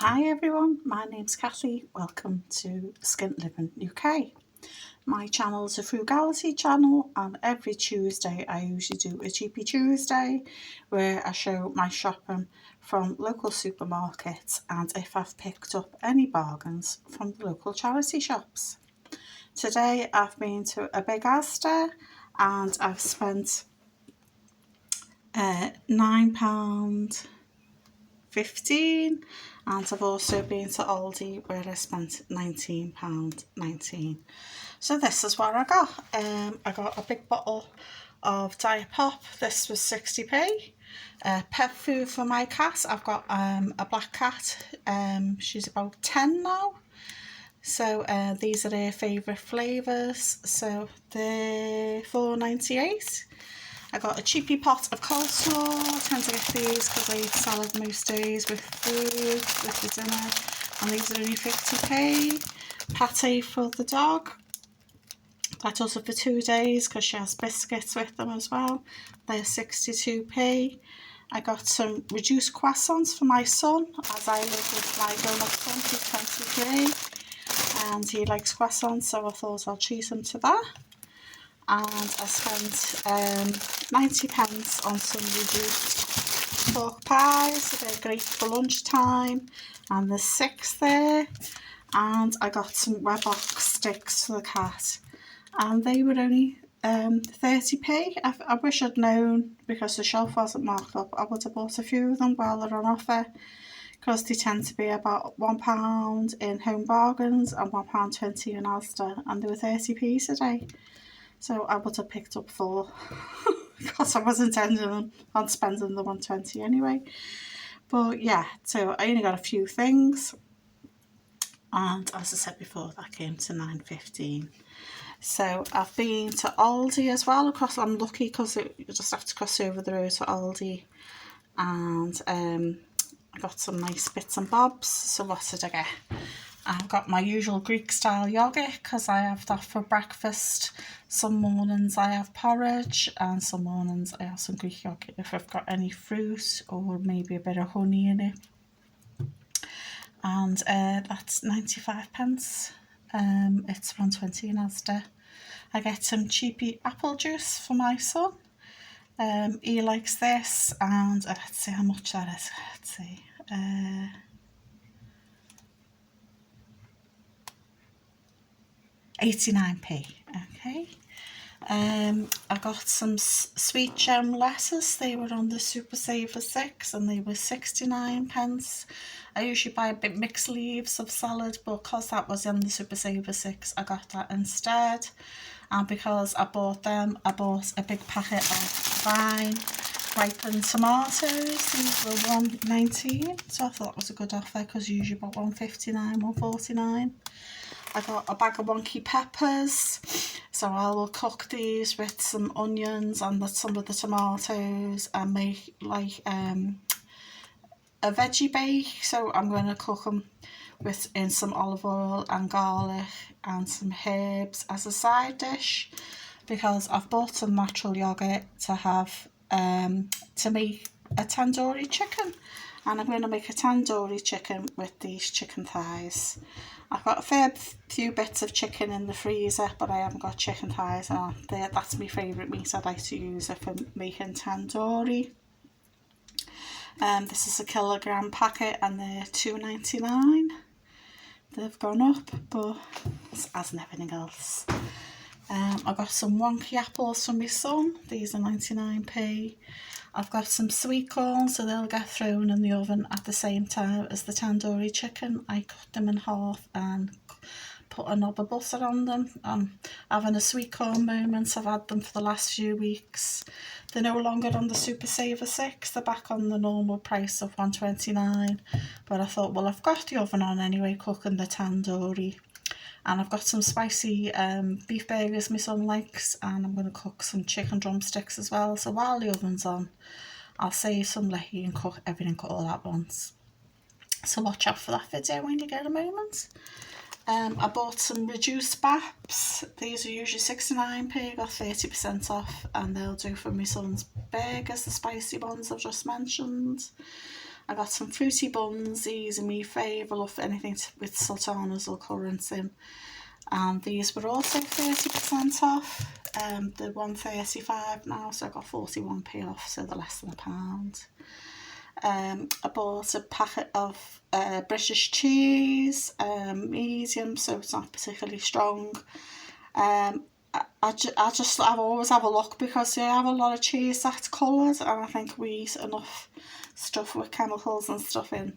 Hi everyone, my name's Kathy. Welcome to Skint Living UK. My channel is a frugality channel, and every Tuesday I usually do a Cheapy Tuesday where I show my shopping from local supermarkets and if I've picked up any bargains from the local charity shops. Today I've been to a big Asda and I've spent £9.15, and I've also been to Aldi where I spent £19.19. So this is what I got. I got a big bottle of Diet Pop. This was 60p. Pet food for my cat. I've got a black cat. She's about 10 now. So these are her favourite flavours. So they're £4.98. I got a cheapy pot of coleslaw. I tend to get these because I eat salad most days with food, with the dinner. And these are only 50p. Pate for the dog. That does it for 2 days because she has biscuits with them as well. They're 62p. I got some reduced croissants for my son, as I live with my grown-up son, who's 23. And he likes croissants, so I thought I'll treat him to that. And I spent 90p on some reduced pork pies. So they're great for lunchtime, and there's 6 there. And I got some Webbox sticks for the cat, and they were only 30p. I wish I'd known, because the shelf wasn't marked up. I would have bought a few of them while they're on offer, because they tend to be about £1 in Home Bargains and £1.20 in Asda, and they were 30p today. So I would have picked up 4 because I was intending on spending the £1.20 anyway. But yeah, so I only got a few things, and as I said before, that came to £9.15. So I've been to Aldi as well. Of course, I'm lucky because you just have to cross over the road to Aldi, and I got some nice bits and bobs. So what did I get? I've got my usual Greek style yoghurt because I have that for breakfast. Some mornings I have porridge, and some mornings I have some Greek yoghurt if I've got any fruit or maybe a bit of honey in it. And that's 95p. It's £1.20 in Asda. I get some cheapy apple juice for my son. He likes this, and let's see how much that is. Let's see. 89p. Okay. I got some sweet gem lettuce. They were on the Super Saver 6 and they were 69p. I usually buy a bit mixed leaves of salad, but because that was in the Super Saver 6, I got that instead. And because I bought them, I bought a big packet of ripened tomatoes. These were £1.19, so I thought that was a good offer because usually about £1.59, £1.49. I got a bag of wonky peppers, so I will cook these with some onions and some of the tomatoes and make like a veggie bake. So I'm going to cook them in some olive oil and garlic and some herbs as a side dish, because I've bought some natural yoghurt to have to make a tandoori chicken, and I'm going to make a tandoori chicken with these chicken thighs. I've got a fair few bits of chicken in the freezer, but I haven't got chicken thighs on there. That's my favourite meat. I like to use it for making tandoori. This is a kilogram packet and they're £2.99. They've gone up, but as in everything else. I got some wonky apples for my son. These are 99p. I've got some sweet corn, so they'll get thrown in the oven at the same time as the tandoori chicken. I cut them in half and put a knob of butter on them. I'm having a sweet corn moment. I've had them for the last few weeks. They're no longer on the Super Saver 6. They're back on the normal price of £1.29. But I thought, well, I've got the oven on anyway, cooking the tandoori. And I've got some spicy beef burgers my son likes, and I'm going to cook some chicken drumsticks as well. So while the oven's on, I'll save some lecky and cook everything all at once. So watch out for that video when you get a moment. I bought some reduced baps. These are usually 69p, got 30% off, and they'll do for my son's burgers, the spicy ones I've just mentioned. I got some fruity buns. These are my favourite. I love anything with sultanas or currants in. And these were also 30% off. They're 135 now, so I got 41p off, so they're less than £1. I bought a packet of British cheese, medium, so it's not particularly strong. I always have a look because I have a lot of cheese that's coloured, and I think we eat enough stuff with chemicals and stuff in.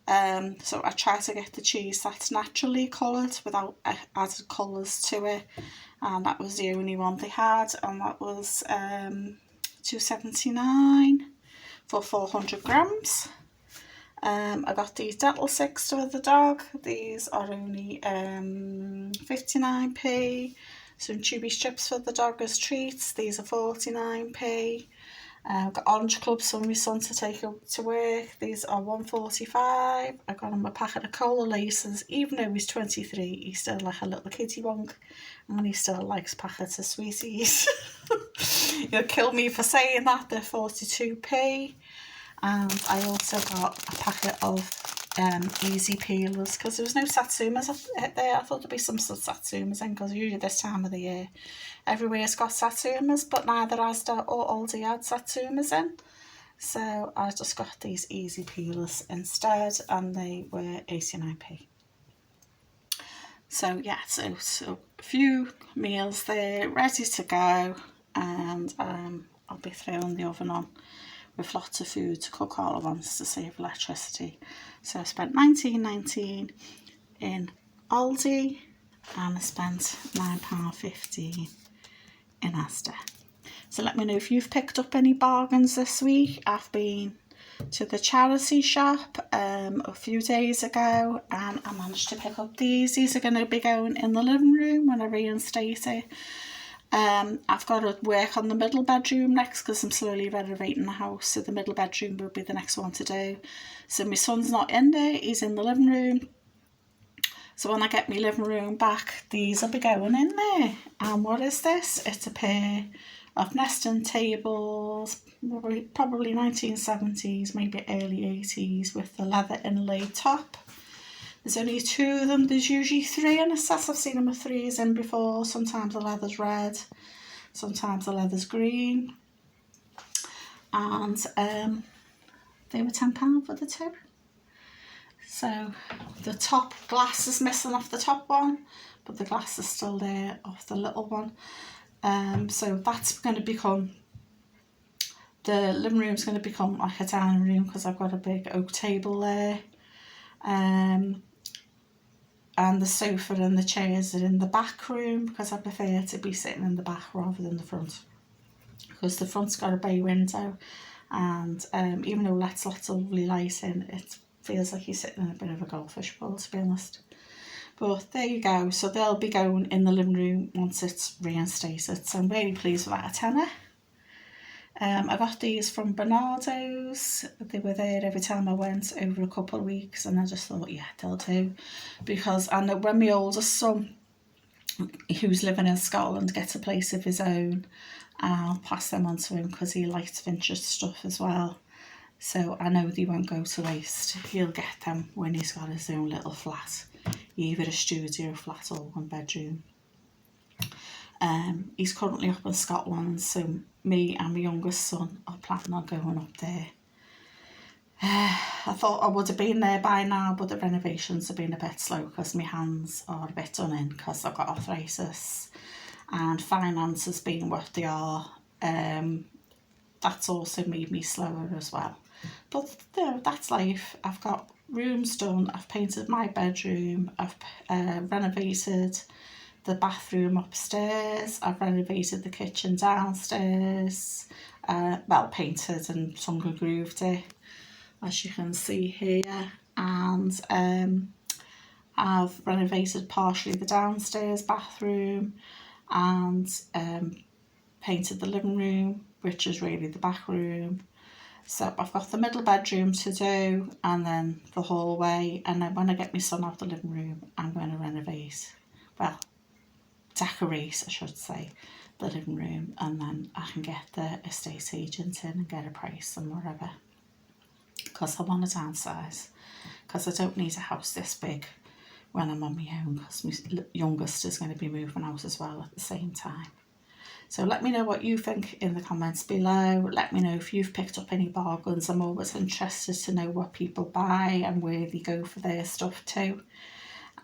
So I try to get the cheese that's naturally coloured without added colours to it, and that was the only one they had, and that was £2.79 for 400 grams. I got these dental sticks for the dog. These are only 59p. Some chewy strips for the dog as treats. These are 49p. I've got orange clubs for my son to take to work. These are 145. I got him a packet of cola laces. Even though he's 23, he's still like a little kitty wonk, and he still likes packets of sweeties. He'll kill me for saying that. They're 42p. And I also got a packet of easy peelers because there was no satsumas there. I thought there'd be some satsumas in because usually this time of the year everywhere's got satsumas, but neither Asda or Aldi had satsumas in. So I just got these easy peelers instead, and they were 89p. So yeah, so a few meals there ready to go, and I'll be throwing the oven on with lots of food to cook all at once to save electricity. So I spent £19.19 in Aldi, and I spent £9.15 in Asda. So let me know if you've picked up any bargains this week. I've been to the charity shop a few days ago, and I managed to pick up these. These are going to be going in the living room when I reinstate it. I've got to work on the middle bedroom next because I'm slowly renovating the house, so the middle bedroom will be the next one to do. So my son's not in there, he's in the living room. So when I get my living room back, these will be going in there. And what is this? It's a pair of nesting tables, probably 1970s, maybe early 80s, with the leather inlaid top. There's only 2 of them. There's usually 3 in a set. I've seen them with 3s in before. Sometimes the leather's red, sometimes the leather's green. And they were £10 for the 2. So the top glass is missing off the top one, but the glass is still there off the little one. So that's going to become, the living room's going to become like a dining room because I've got a big oak table there. And the sofa and the chairs are in the back room because I prefer to be sitting in the back rather than the front, because the front's got a bay window, and even though that's lots of lovely light in, it feels like you're sitting in a bit of a goldfish bowl, to be honest. But there you go. So they'll be going in the living room once it's reinstated. So I'm really pleased with that, a tenner. I got these from Bernardo's. They were there every time I went over a couple of weeks, and I just thought, yeah, they'll do. Because I know when my oldest son, who's living in Scotland, gets a place of his own, I'll pass them on to him because he likes vintage stuff as well. So I know they won't go to waste. He'll get them when he's got his own little flat, either a studio flat or 1 bedroom. He's currently up in Scotland, so me and my youngest son are planning on going up there. I thought I would have been there by now, but the renovations have been a bit slow because my hands are a bit done in because I've got arthritis, and finances being what they are, that's also made me slower as well. But that's life. I've got rooms done, I've painted my bedroom, I've renovated the bathroom upstairs, I've renovated the kitchen downstairs, well, painted and tongue and grooved it, as you can see here, and I've renovated partially the downstairs bathroom, and painted the living room, which is really the back room. So I've got the middle bedroom to do, and then the hallway, and then when I get my son out the living room, I'm going to renovate, well, decorate I should say, the living room, and then I can get the estate agent in and get a price and whatever. because I want to downsize, because I don't need a house this big when I'm on my own, because my youngest is going to be moving out as well at the same time. So let me know what you think in the comments below. Let me know if you've picked up any bargains. I'm always interested to know what people buy and where they go for their stuff too.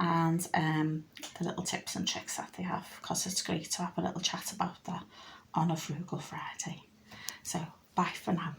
And the little tips and tricks that they have, because it's great to have a little chat about that on a Frugal Friday. So bye for now.